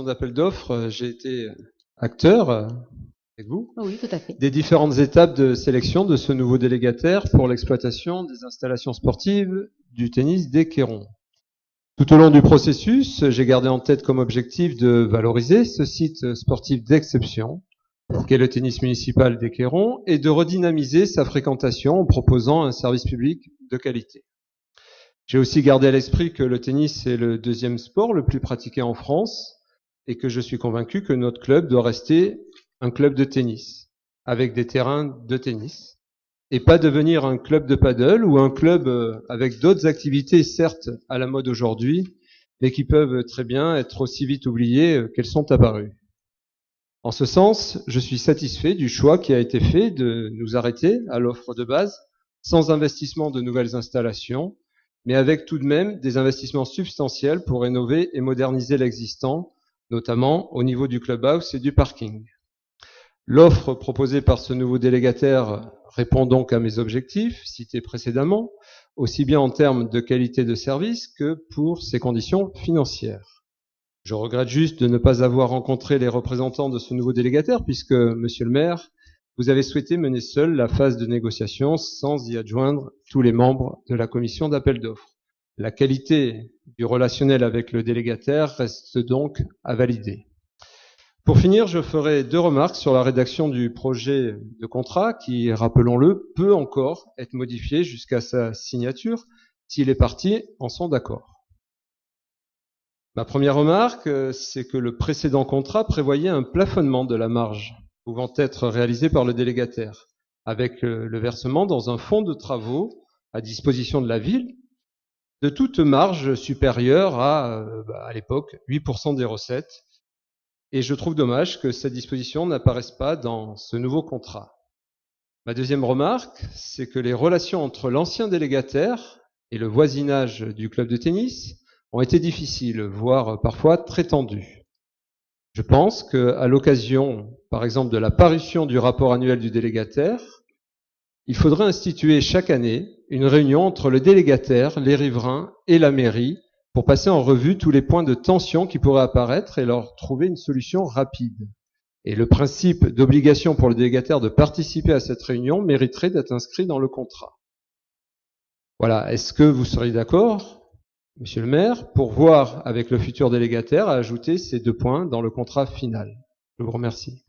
D'appel d'offres, j'ai été acteur avec vous Oui, tout à fait. des différentes étapes de sélection de ce nouveau délégataire pour l'exploitation des installations sportives du tennis d'Équerron. Tout au long du processus, j'ai gardé en tête comme objectif de valoriser ce site sportif d'exception qu'est le tennis municipal d'Équerron et de redynamiser sa fréquentation en proposant un service public de qualité. J'ai aussi gardé à l'esprit que le tennis est le deuxième sport le plus pratiqué en France et que je suis convaincu que notre club doit rester un club de tennis, avec des terrains de tennis, et pas devenir un club de paddle ou un club avec d'autres activités, certes à la mode aujourd'hui, mais qui peuvent très bien être aussi vite oubliées qu'elles sont apparues. En ce sens, je suis satisfait du choix qui a été fait de nous arrêter à l'offre de base, sans investissement de nouvelles installations, mais avec tout de même des investissements substantiels pour rénover et moderniser l'existant, notamment au niveau du clubhouse et du parking. L'offre proposée par ce nouveau délégataire répond donc à mes objectifs cités précédemment, aussi bien en termes de qualité de service que pour ses conditions financières. Je regrette juste de ne pas avoir rencontré les représentants de ce nouveau délégataire puisque, monsieur le maire, vous avez souhaité mener seul la phase de négociation sans y adjoindre tous les membres de la commission d'appel d'offres. La qualité du relationnel avec le délégataire reste donc à valider. Pour finir, je ferai 2 remarques sur la rédaction du projet de contrat qui, rappelons-le, peut encore être modifié jusqu'à sa signature si les parties en sont d'accord. Ma première remarque, c'est que le précédent contrat prévoyait un plafonnement de la marge pouvant être réalisé par le délégataire, avec le versement dans un fonds de travaux à disposition de la ville de toute marge supérieure à l'époque, 8% des recettes. Et je trouve dommage que cette disposition n'apparaisse pas dans ce nouveau contrat. Ma deuxième remarque, c'est que les relations entre l'ancien délégataire et le voisinage du club de tennis ont été difficiles, voire parfois très tendues. Je pense qu'à l'occasion, par exemple, de la parution du rapport annuel du délégataire, il faudrait instituer chaque année une réunion entre le délégataire, les riverains et la mairie pour passer en revue tous les points de tension qui pourraient apparaître et leur trouver une solution rapide. Et le principe d'obligation pour le délégataire de participer à cette réunion mériterait d'être inscrit dans le contrat. Voilà, est-ce que vous seriez d'accord, monsieur le maire, pour voir avec le futur délégataire à ajouter ces 2 points dans le contrat final? Je vous remercie.